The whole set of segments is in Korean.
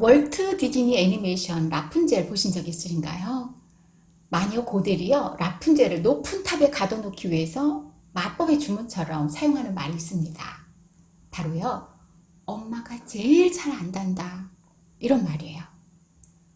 월트 디즈니 애니메이션 라푼젤 보신 적 있으신가요? 마녀 고델이요, 라푼젤을 높은 탑에 가둬놓기 위해서 마법의 주문처럼 사용하는 말이 있습니다. 바로요, 엄마가 제일 잘 안단다, 이런 말이에요.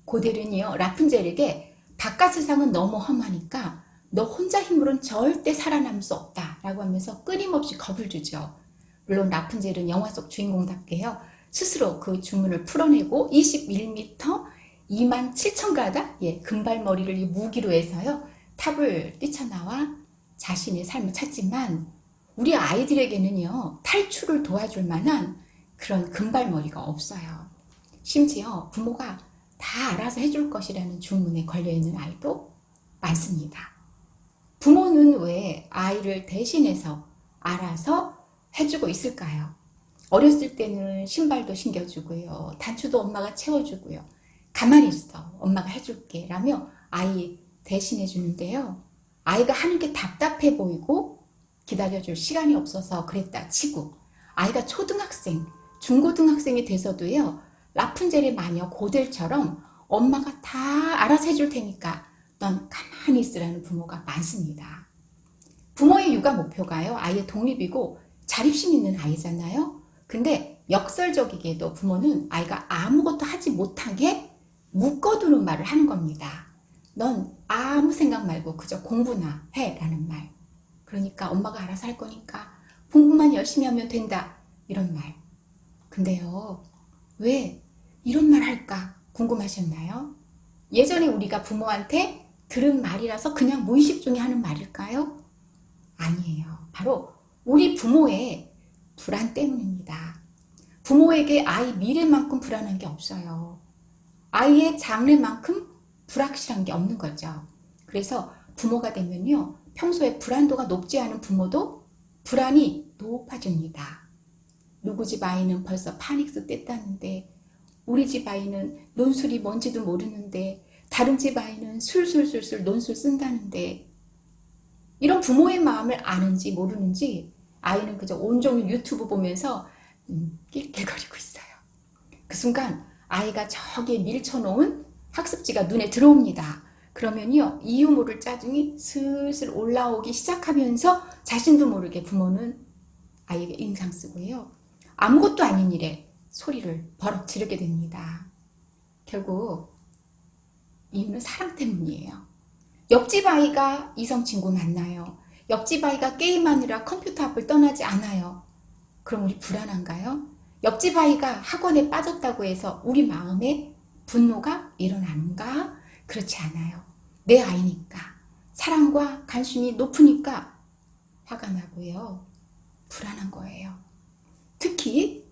고델은요, 라푼젤에게 바깥 세상은 너무 험하니까 너 혼자 힘으로는 절대 살아남을 수 없다 라고 하면서 끊임없이 겁을 주죠. 물론 라푼젤은 영화 속 주인공답게요, 스스로 그 주문을 풀어내고 21m 27,000가닥 금발머리를 무기로 해서요, 탑을 뛰쳐나와 자신의 삶을 찾지만 우리 아이들에게는요, 탈출을 도와줄 만한 그런 금발머리가 없어요. 심지어 부모가 다 알아서 해줄 것이라는 주문에 걸려있는 아이도 많습니다. 부모는 왜 아이를 대신해서 알아서 해주고 있을까요? 어렸을 때는 신발도 신겨주고요, 단추도 엄마가 채워주고요, 가만히 있어 엄마가 해줄게 라며 아이 대신해 주는데요, 아이가 하는 게 답답해 보이고 기다려줄 시간이 없어서 그랬다 치고 아이가 초등학생, 중고등학생이 돼서도요, 라푼젤의 마녀 고델처럼 엄마가 다 알아서 해줄 테니까 넌 가만히 있으라는 부모가 많습니다. 부모의 육아 목표가요, 아이의 독립이고 자립심 있는 아이잖아요. 근데 역설적이게도 부모는 아이가 아무것도 하지 못하게 묶어두는 말을 하는 겁니다. 넌 아무 생각 말고 그저 공부나 해 라는 말. 그러니까 엄마가 알아서 할 거니까 공부만 열심히 하면 된다, 이런 말. 근데요, 왜 이런 말 할까 궁금하셨나요? 예전에 우리가 부모한테 들은 말이라서 그냥 무의식 중에 하는 말일까요? 아니에요. 바로 우리 부모의 불안 때문입니다. 부모에게 아이 미래만큼 불안한 게 없어요. 아이의 장래만큼 불확실한 게 없는 거죠. 그래서 부모가 되면요, 평소에 불안도가 높지 않은 부모도 불안이 높아집니다. 누구 집 아이는 벌써 파닉스 뗐다는데, 우리 집 아이는 논술이 뭔지도 모르는데, 다른 집 아이는 술술술술 논술 쓴다는데, 이런 부모의 마음을 아는지 모르는지 아이는 그저 온종일 유튜브 보면서 낄낄거리고 있어요. 그 순간 아이가 저기에 밀쳐놓은 학습지가 눈에 들어옵니다. 그러면요, 이유 모를 짜증이 슬슬 올라오기 시작하면서 자신도 모르게 부모는 아이에게 인상 쓰고요, 아무것도 아닌 일에 소리를 버럭 지르게 됩니다. 결국 이유는 사랑 때문이에요. 옆집 아이가 이성 친구 만나요. 옆집 아이가 게임하느라 컴퓨터 앞을 떠나지 않아요. 그럼 우리 불안한가요? 옆집 아이가 학원에 빠졌다고 해서 우리 마음에 분노가 일어나는가? 그렇지 않아요. 내 아이니까, 사랑과 관심이 높으니까 화가 나고요, 불안한 거예요. 특히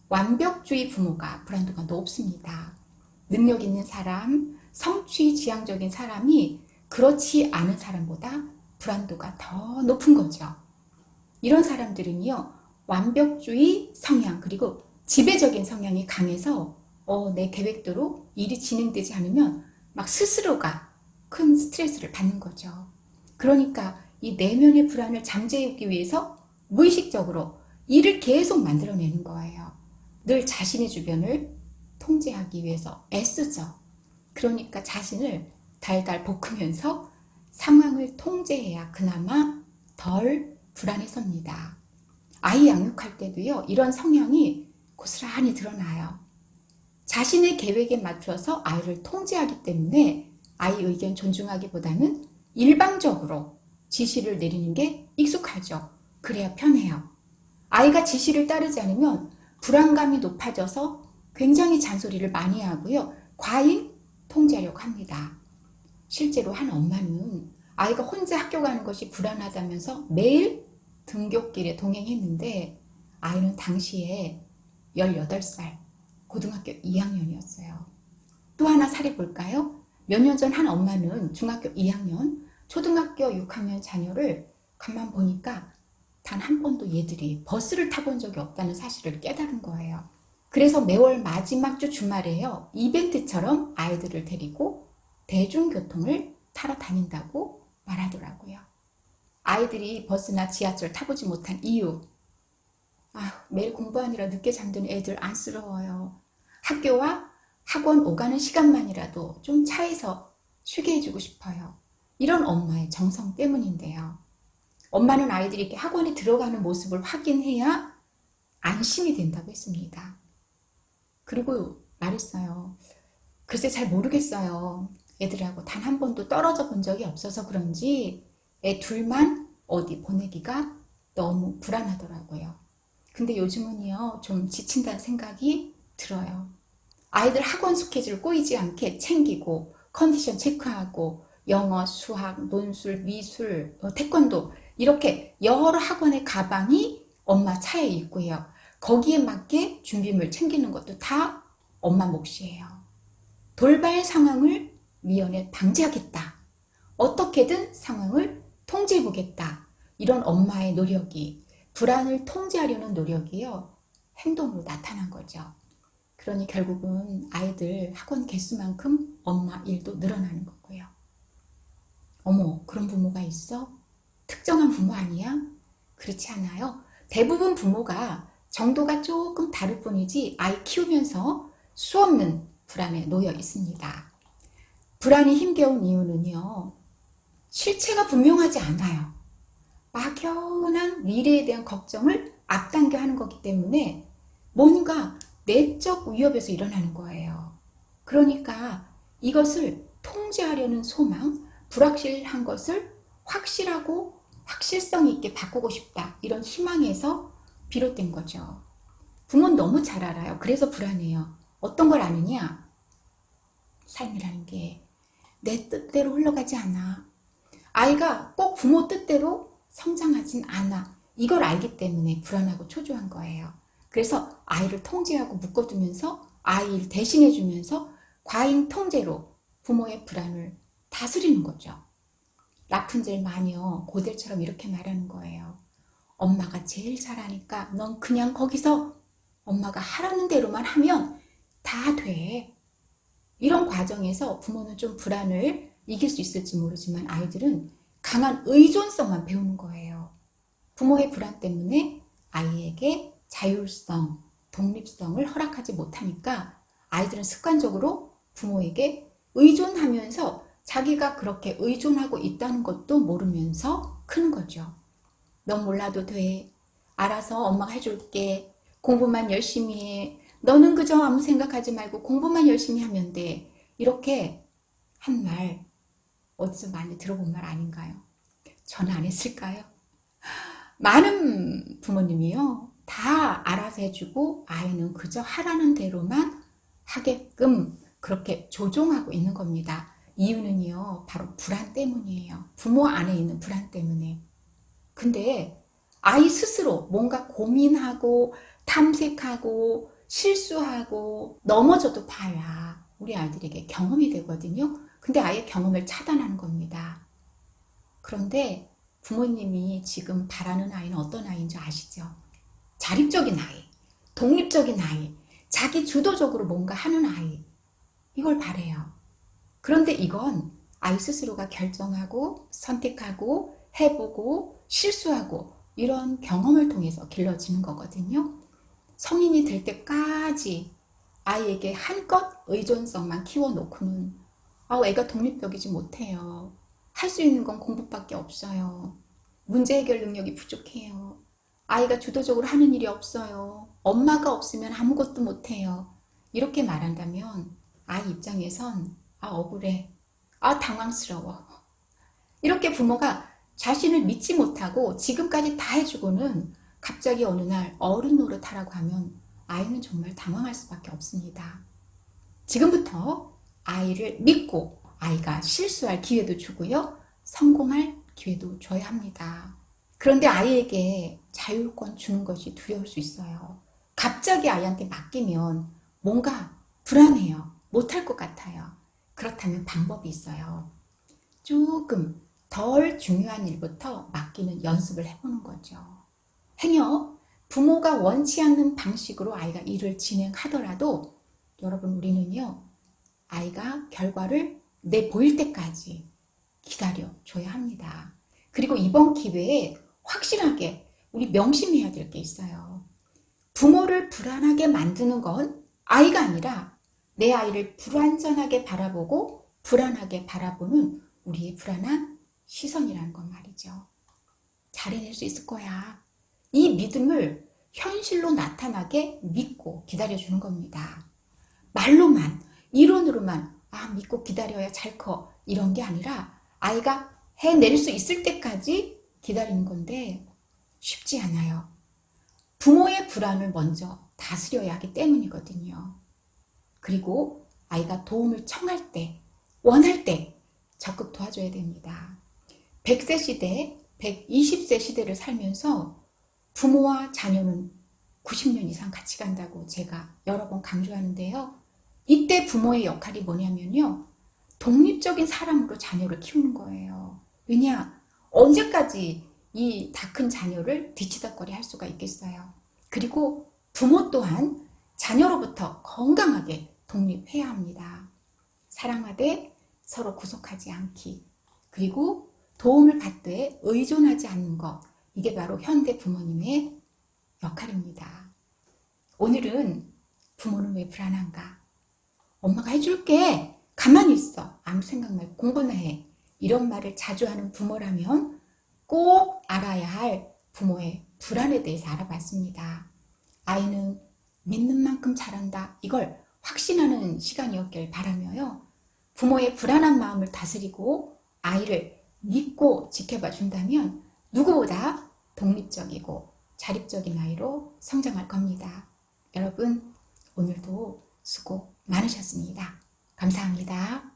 완벽주의 부모가 불안도가 높습니다. 능력 있는 사람, 성취 지향적인 사람이 그렇지 않은 사람보다 불안도가 더 높은 거죠. 이런 사람들은요, 완벽주의 성향 그리고 지배적인 성향이 강해서 내 계획대로 일이 진행되지 않으면 막 스스로가 큰 스트레스를 받는 거죠. 그러니까 이 내면의 불안을 잠재우기 위해서 무의식적으로 일을 계속 만들어내는 거예요. 늘 자신의 주변을 통제하기 위해서 애쓰죠. 그러니까 자신을 달달 볶으면서 상황을 통제해야 그나마 덜 불안해섭니다. 아이 양육할 때도요, 이런 성향이 고스란히 드러나요. 자신의 계획에 맞춰서 아이를 통제하기 때문에 아이 의견 존중하기보다는 일방적으로 지시를 내리는 게 익숙하죠. 그래야 편해요. 아이가 지시를 따르지 않으면 불안감이 높아져서 굉장히 잔소리를 많이 하고요, 과잉 통제하려고 합니다. 실제로 한 엄마는 아이가 혼자 학교 가는 것이 불안하다면서 매일 등굣길에 동행했는데 아이는 당시에 18살, 고등학교 2학년이었어요. 또 하나 사례 볼까요? 몇 년 전 한 엄마는 중학교 2학년, 초등학교 6학년 자녀를 가만 보니까 단 한 번도 얘들이 버스를 타본 적이 없다는 사실을 깨달은 거예요. 그래서 매월 마지막 주 주말에요, 이벤트처럼 아이들을 데리고 대중교통을 타러 다닌다고 말하더라고요. 아이들이 버스나 지하철 타보지 못한 이유, 매일 공부하느라 늦게 잠드는 애들 안쓰러워요. 학교와 학원 오가는 시간만이라도 좀 차에서 쉬게 해주고 싶어요. 이런 엄마의 정성 때문인데요. 엄마는 아이들이 이렇게 학원에 들어가는 모습을 확인해야 안심이 된다고 했습니다. 그리고 말했어요. 글쎄 잘 모르겠어요. 애들하고 단 한 번도 떨어져 본 적이 없어서 그런지 애 둘만 어디 보내기가 너무 불안하더라고요. 근데 요즘은요, 좀 지친다는 생각이 들어요. 아이들 학원 스케줄 꼬이지 않게 챙기고 컨디션 체크하고 영어, 수학, 논술, 미술, 태권도 이렇게 여러 학원의 가방이 엄마 차에 있고요. 거기에 맞게 준비물 챙기는 것도 다 엄마 몫이에요. 돌발 상황을 미연에 방지하겠다. 어떻게든 상황을 통제해보겠다. 이런 엄마의 노력이, 불안을 통제하려는 노력이요, 행동으로 나타난 거죠. 그러니 결국은 아이들 학원 개수만큼 엄마 일도 늘어나는 거고요. 어머, 그런 부모가 있어? 특정한 부모 아니야? 그렇지 않아요. 대부분 부모가 정도가 조금 다를 뿐이지 아이 키우면서 수없는 불안에 놓여 있습니다. 불안이 힘겨운 이유는요, 실체가 분명하지 않아요. 막연한 미래에 대한 걱정을 앞당겨 하는 거기 때문에 뭔가 내적 위협에서 일어나는 거예요. 그러니까 이것을 통제하려는 소망, 불확실한 것을 확실하고 확실성 있게 바꾸고 싶다. 이런 희망에서 비롯된 거죠. 부모는 너무 잘 알아요. 그래서 불안해요. 어떤 걸 아느냐? 삶이라는 게 내 뜻대로 흘러가지 않아. 아이가 꼭 부모 뜻대로 성장하진 않아. 이걸 알기 때문에 불안하고 초조한 거예요. 그래서 아이를 통제하고 묶어두면서 아이를 대신해주면서 과잉 통제로 부모의 불안을 다스리는 거죠. 라푼젤 마녀 고델처럼 이렇게 말하는 거예요. 엄마가 제일 잘하니까 넌 그냥 거기서 엄마가 하라는 대로만 하면 다 돼. 이런 과정에서 부모는 좀 불안을 이길 수 있을지 모르지만 아이들은 강한 의존성만 배우는 거예요. 부모의 불안 때문에 아이에게 자율성, 독립성을 허락하지 못하니까 아이들은 습관적으로 부모에게 의존하면서 자기가 그렇게 의존하고 있다는 것도 모르면서 크는 거죠. 넌 몰라도 돼. 알아서 엄마가 해줄게. 공부만 열심히 해. 너는 그저 아무 생각하지 말고 공부만 열심히 하면 돼. 이렇게 한 말 어디서 많이 들어본 말 아닌가요? 저는 안 했을까요? 많은 부모님이요, 다 알아서 해주고 아이는 그저 하라는 대로만 하게끔 그렇게 조종하고 있는 겁니다. 이유는요, 바로 불안 때문이에요. 부모 안에 있는 불안 때문에. 근데 아이 스스로 뭔가 고민하고 탐색하고 실수하고 넘어져도 봐야 우리 아이들에게 경험이 되거든요. 근데 아예 경험을 차단하는 겁니다. 그런데 부모님이 지금 바라는 아이는 어떤 아이인 줄 아시죠? 자립적인 아이, 독립적인 아이, 자기 주도적으로 뭔가 하는 아이, 이걸 바래요. 그런데 이건 아이 스스로가 결정하고 선택하고 해보고 실수하고 이런 경험을 통해서 길러지는 거거든요. 성인이 될 때까지 아이에게 한껏 의존성만 키워놓고는 애가 독립적이지 못해요. 할 수 있는 건 공부밖에 없어요. 문제 해결 능력이 부족해요. 아이가 주도적으로 하는 일이 없어요. 엄마가 없으면 아무것도 못해요. 이렇게 말한다면 아이 입장에선 억울해. 당황스러워. 이렇게 부모가 자신을 믿지 못하고 지금까지 다 해주고는 갑자기 어느 날 어른 노릇하라고 하면 아이는 정말 당황할 수밖에 없습니다. 지금부터 아이를 믿고 아이가 실수할 기회도 주고요. 성공할 기회도 줘야 합니다. 그런데 아이에게 자율권 주는 것이 두려울 수 있어요. 갑자기 아이한테 맡기면 뭔가 불안해요. 못할 것 같아요. 그렇다면 방법이 있어요. 조금 덜 중요한 일부터 맡기는 연습을 해보는 거죠. 행여 부모가 원치 않는 방식으로 아이가 일을 진행하더라도 여러분, 우리는요, 아이가 결과를 내보일 때까지 기다려줘야 합니다. 그리고 이번 기회에 확실하게 우리 명심해야 될 게 있어요. 부모를 불안하게 만드는 건 아이가 아니라 내 아이를 불완전하게 바라보고 불안하게 바라보는 우리의 불안한 시선이라는 건 말이죠. 잘해낼 수 있을 거야. 이 믿음을 현실로 나타나게 믿고 기다려주는 겁니다. 말로만, 이론으로만 믿고 기다려야 잘 커 이런 게 아니라 아이가 해낼 수 있을 때까지 기다리는 건데 쉽지 않아요. 부모의 불안을 먼저 다스려야 하기 때문이거든요. 그리고 아이가 도움을 청할 때, 원할 때 적극 도와줘야 됩니다. 100세 시대, 120세 시대를 살면서 부모와 자녀는 90년 이상 같이 간다고 제가 여러 번 강조하는데요. 이때 부모의 역할이 뭐냐면요. 독립적인 사람으로 자녀를 키우는 거예요. 왜냐? 언제까지 이 다 큰 자녀를 뒤치다꺼리 할 수가 있겠어요. 그리고 부모 또한 자녀로부터 건강하게 독립해야 합니다. 사랑하되 서로 구속하지 않기. 그리고 도움을 받되 의존하지 않는 것. 이게 바로 현대 부모님의 역할입니다. 오늘은 부모는 왜 불안한가? 엄마가 해줄게. 가만히 있어. 아무 생각 말고 공부나 해. 이런 말을 자주 하는 부모라면 꼭 알아야 할 부모의 불안에 대해서 알아봤습니다. 아이는 믿는 만큼 잘한다. 이걸 확신하는 시간이었길 바라며요. 부모의 불안한 마음을 다스리고 아이를 믿고 지켜봐 준다면 누구보다 독립적이고 자립적인 아이로 성장할 겁니다. 여러분, 오늘도 수고 많으셨습니다. 감사합니다.